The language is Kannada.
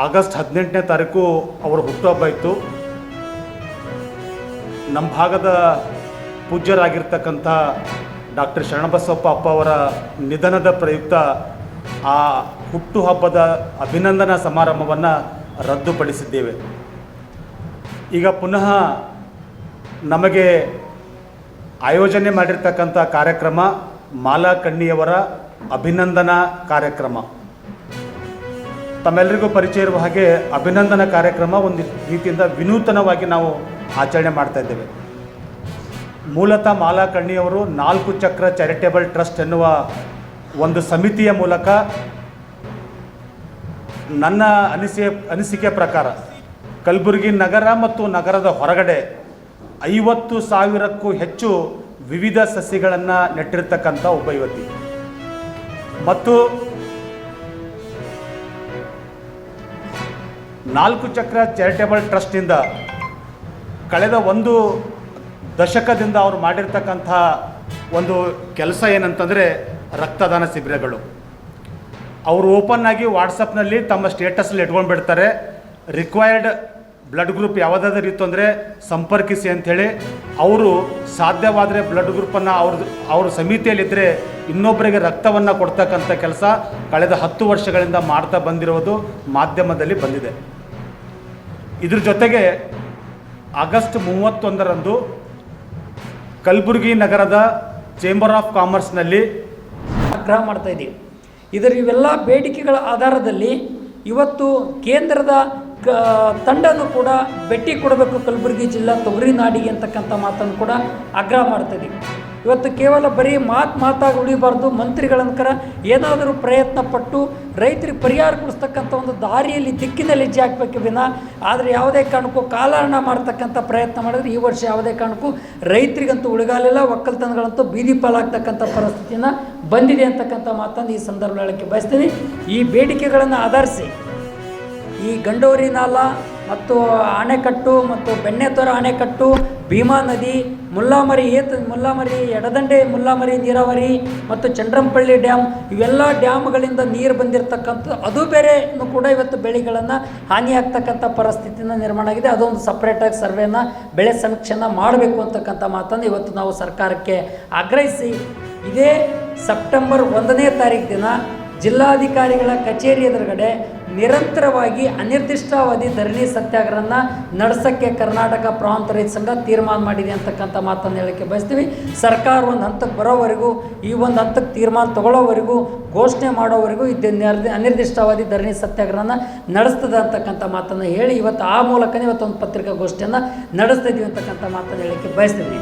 ಆಗಸ್ಟ್ 18ನೇ ತಾರೀಕು ಅವರ ಹುಟ್ಟುಹಬ್ಬ ಇತ್ತು. ನಮ್ಮ ಭಾಗದ ಪೂಜ್ಯರಾಗಿರ್ತಕ್ಕಂಥ ಡಾಕ್ಟರ್ ಶರಣಬಸಪ್ಪ ಅಪ್ಪ ಅವರ ನಿಧನದ ಪ್ರಯುಕ್ತ ಆ ಹುಟ್ಟುಹಬ್ಬದ ಅಭಿನಂದನಾ ಸಮಾರಂಭವನ್ನು ರದ್ದುಪಡಿಸಿದ್ದೇವೆ. ಈಗ ಪುನಃ ನಮಗೆ ಆಯೋಜನೆ ಮಾಡಿರ್ತಕ್ಕಂಥ ಕಾರ್ಯಕ್ರಮ ಮಾಲಾ ಕಣ್ಣಿಯವರ ಅಭಿನಂದನಾ ಕಾರ್ಯಕ್ರಮ. ತಮ್ಮೆಲ್ಲರಿಗೂ ಪರಿಚಯ ಇರುವ ಹಾಗೆ ಅಭಿನಂದನಾ ಕಾರ್ಯಕ್ರಮ ಒಂದು ರೀತಿಯಿಂದ ವಿನೂತನವಾಗಿ ನಾವು ಆಚರಣೆ ಮಾಡ್ತಾ ಇದ್ದೇವೆ. ಮೂಲತಃ ಮಾಲಾ ಕಣ್ಣಿಯವರು 4 ಚಕ್ರ ಚಾರಿಟೇಬಲ್ ಟ್ರಸ್ಟ್ ಎನ್ನುವ ಒಂದು ಸಮಿತಿಯ ಮೂಲಕ ನನ್ನ ಅನಿಸಿಕೆ ಪ್ರಕಾರ ಕಲಬುರಗಿ ನಗರ ಮತ್ತು ನಗರದ ಹೊರಗಡೆ 50,000ಕ್ಕೂ ಹೆಚ್ಚು ವಿವಿಧ ಸಸಿಗಳನ್ನು ನೆಟ್ಟಿರ್ತಕ್ಕಂಥ ಒಬ್ಬ ಯುವತಿ ಮತ್ತು 4 ಚಕ್ರ ಚಾರಿಟೇಬಲ್ ಟ್ರಸ್ಟ್ನಿಂದ ಕಳೆದ 1 ದಶಕದಿಂದ ಅವರು ಮಾಡಿರ್ತಕ್ಕಂಥ ಒಂದು ಕೆಲಸ ಏನಂತಂದರೆ ರಕ್ತದಾನ ಶಿಬಿರಗಳು. ಅವರು ಓಪನ್ ಆಗಿ ವಾಟ್ಸಪ್ನಲ್ಲಿ ತಮ್ಮ ಸ್ಟೇಟಸ್ಲ್ಲಿ ಇಟ್ಕೊಂಡು ಬಿಡ್ತಾರೆ, ರಿಕ್ವೈರ್ಡ್ ಬ್ಲಡ್ ಗ್ರೂಪ್ ಯಾವುದಾದ್ರೂ ಇತ್ತು ಅಂದರೆ ಸಂಪರ್ಕಿಸಿ ಅಂಥೇಳಿ. ಅವರು ಸಾಧ್ಯವಾದರೆ ಬ್ಲಡ್ ಗ್ರೂಪನ್ನು ಅವ್ರ ಸಮಿತಿಯಲ್ಲಿದ್ದರೆ ಇನ್ನೊಬ್ಬರಿಗೆ ರಕ್ತವನ್ನು ಕೊಡ್ತಕ್ಕಂಥ ಕೆಲಸ ಕಳೆದ 10 ವರ್ಷಗಳಿಂದ ಮಾಡ್ತಾ ಬಂದಿರೋದು ಮಾಧ್ಯಮದಲ್ಲಿ ಬಂದಿದೆ. ಇದ್ರ ಜೊತೆಗೆ ಆಗಸ್ಟ್ 31ರಂದು ಕಲಬುರಗಿ ನಗರದ ಚೇಂಬರ್ ಆಫ್ ಕಾಮರ್ಸ್ನಲ್ಲಿ ಆಗ್ರಹ ಮಾಡ್ತಾ ಇದ್ದೀವಿ. ಇವೆಲ್ಲ ಬೇಡಿಕೆಗಳ ಆಧಾರದಲ್ಲಿ ಇವತ್ತು ಕೇಂದ್ರದ ತಂಡನೂ ಕೂಡ ಭೇಟಿ ಕೊಡಬೇಕು ಕಲಬುರಗಿ ಜಿಲ್ಲಾ ತೊಗರಿ ನಾಡಿಗೆ ಅಂತಕ್ಕಂಥ ಮಾತನ್ನು ಕೂಡ ಆಗ್ರಹ ಮಾಡ್ತಾ ಇದ್ದೀವಿ. ಇವತ್ತು ಕೇವಲ ಬರೀ ಮಾತಾಗಿ ಉಳಿಬಾರ್ದು, ಮಂತ್ರಿಗಳಂಕರ ಏನಾದರೂ ಪ್ರಯತ್ನ ಪಟ್ಟು ರೈತರಿಗೆ ಪರಿಹಾರ ಕೊಡಿಸ್ತಕ್ಕಂಥ ಒಂದು ದಾರಿಯಲ್ಲಿ ದಿಕ್ಕಿನಲ್ಲಿ ಹೆಜ್ಜೆ ಹಾಕಬೇಕು ವಿನ ಆದರೆ ಯಾವುದೇ ಕಾರಣಕ್ಕೂ ಕಾಲಹರಣ ಮಾಡ್ತಕ್ಕಂಥ ಪ್ರಯತ್ನ ಮಾಡಿದ್ರೆ ಈ ವರ್ಷ ಯಾವುದೇ ಕಾರಣಕ್ಕೂ ರೈತರಿಗಂತೂ ಉಳಿಗಾಲಿಲ್ಲ, ಒಕ್ಕಲ್ತನಗಳಂತೂ ಬೀದಿ ಪಾಲಾಗ್ತಕ್ಕಂಥ ಪರಿಸ್ಥಿತಿಯನ್ನು ಬಂದಿದೆ ಅಂತಕ್ಕಂಥ ಮಾತನ್ನು ಈ ಸಂದರ್ಭ ಹೇಳೋಕ್ಕೆ ಬಯಸ್ತೀನಿ. ಈ ಬೇಡಿಕೆಗಳನ್ನು ಆಧರಿಸಿ ಈ ಗಂಡೋರಿ ನಾಲಾ ಮತ್ತು ಅಣೆಕಟ್ಟು ಮತ್ತು ಬೆಣ್ಣೆತೊರೆ ಅಣೆಕಟ್ಟು, ಭೀಮಾ ನದಿ, ಮುಲ್ಲಾಮರಿ ಎಡದಂಡೆ ಮುಲ್ಲಾಮರಿ ನೀರಾವರಿ ಮತ್ತು ಚಂದ್ರಂಪಳ್ಳಿ ಡ್ಯಾಮ್, ಇವೆಲ್ಲ ಡ್ಯಾಮ್ಗಳಿಂದ ನೀರು ಬಂದಿರತಕ್ಕಂಥ ಅದು ಬೇರೆನೂ ಕೂಡ ಇವತ್ತು ಬೆಳೆಗಳನ್ನು ಹಾನಿಯಾಗ್ತಕ್ಕಂಥ ಪರಿಸ್ಥಿತಿನ ನಿರ್ಮಾಣ ಆಗಿದೆ. ಅದೊಂದು ಸಪ್ರೇಟಾಗಿ ಸರ್ವೆನ ಬೆಳೆ ಸಮೀಕ್ಷೆನ ಮಾಡಬೇಕು ಅಂತಕ್ಕಂಥ ಮಾತನ್ನು ಇವತ್ತು ನಾವು ಸರ್ಕಾರಕ್ಕೆ ಆಗ್ರಹಿಸಿ ಇದೇ ಸೆಪ್ಟೆಂಬರ್ 1ನೇ ತಾರೀಕು ದಿನ ಜಿಲ್ಲಾಧಿಕಾರಿಗಳ ಕಚೇರಿ ಎದುರುಗಡೆ ನಿರಂತರವಾಗಿ ಅನಿರ್ದಿಷ್ಟಾವಧಿ ಧರಣಿ ಸತ್ಯಾಗ್ರಹನ ನಡೆಸೋಕ್ಕೆ ಕರ್ನಾಟಕ ಪ್ರಾಂತ ರೈತ ಸಂಘ ತೀರ್ಮಾನ ಮಾಡಿದೆ ಅಂತಕ್ಕಂಥ ಮಾತನ್ನು ಹೇಳೋಕ್ಕೆ ಬಯಸ್ತೀವಿ. ಸರ್ಕಾರ ಒಂದು ಹಂತಕ್ಕೆ ಬರೋವರೆಗೂ, ಈ ಒಂದು ಹಂತಕ್ಕೆ ತೀರ್ಮಾನ ತಗೊಳ್ಳೋವರೆಗೂ, ಘೋಷಣೆ ಮಾಡೋವರೆಗೂ ಅನಿರ್ದಿಷ್ಟಾವಧಿ ಧರಣಿ ಸತ್ಯಾಗ್ರಹನ ನಡೆಸ್ತದೆ ಅಂತಕ್ಕಂಥ ಮಾತನ್ನು ಹೇಳಿ ಇವತ್ತು ಆ ಮೂಲಕನೇ ಇವತ್ತೊಂದು ಪತ್ರಿಕಾಗೋಷ್ಠಿಯನ್ನು ನಡೆಸ್ತಾ ಇದ್ದೀವಿ ಅಂತಕ್ಕಂಥ ಮಾತನ್ನು ಹೇಳೋಕ್ಕೆ ಬಯಸ್ತೀವಿ.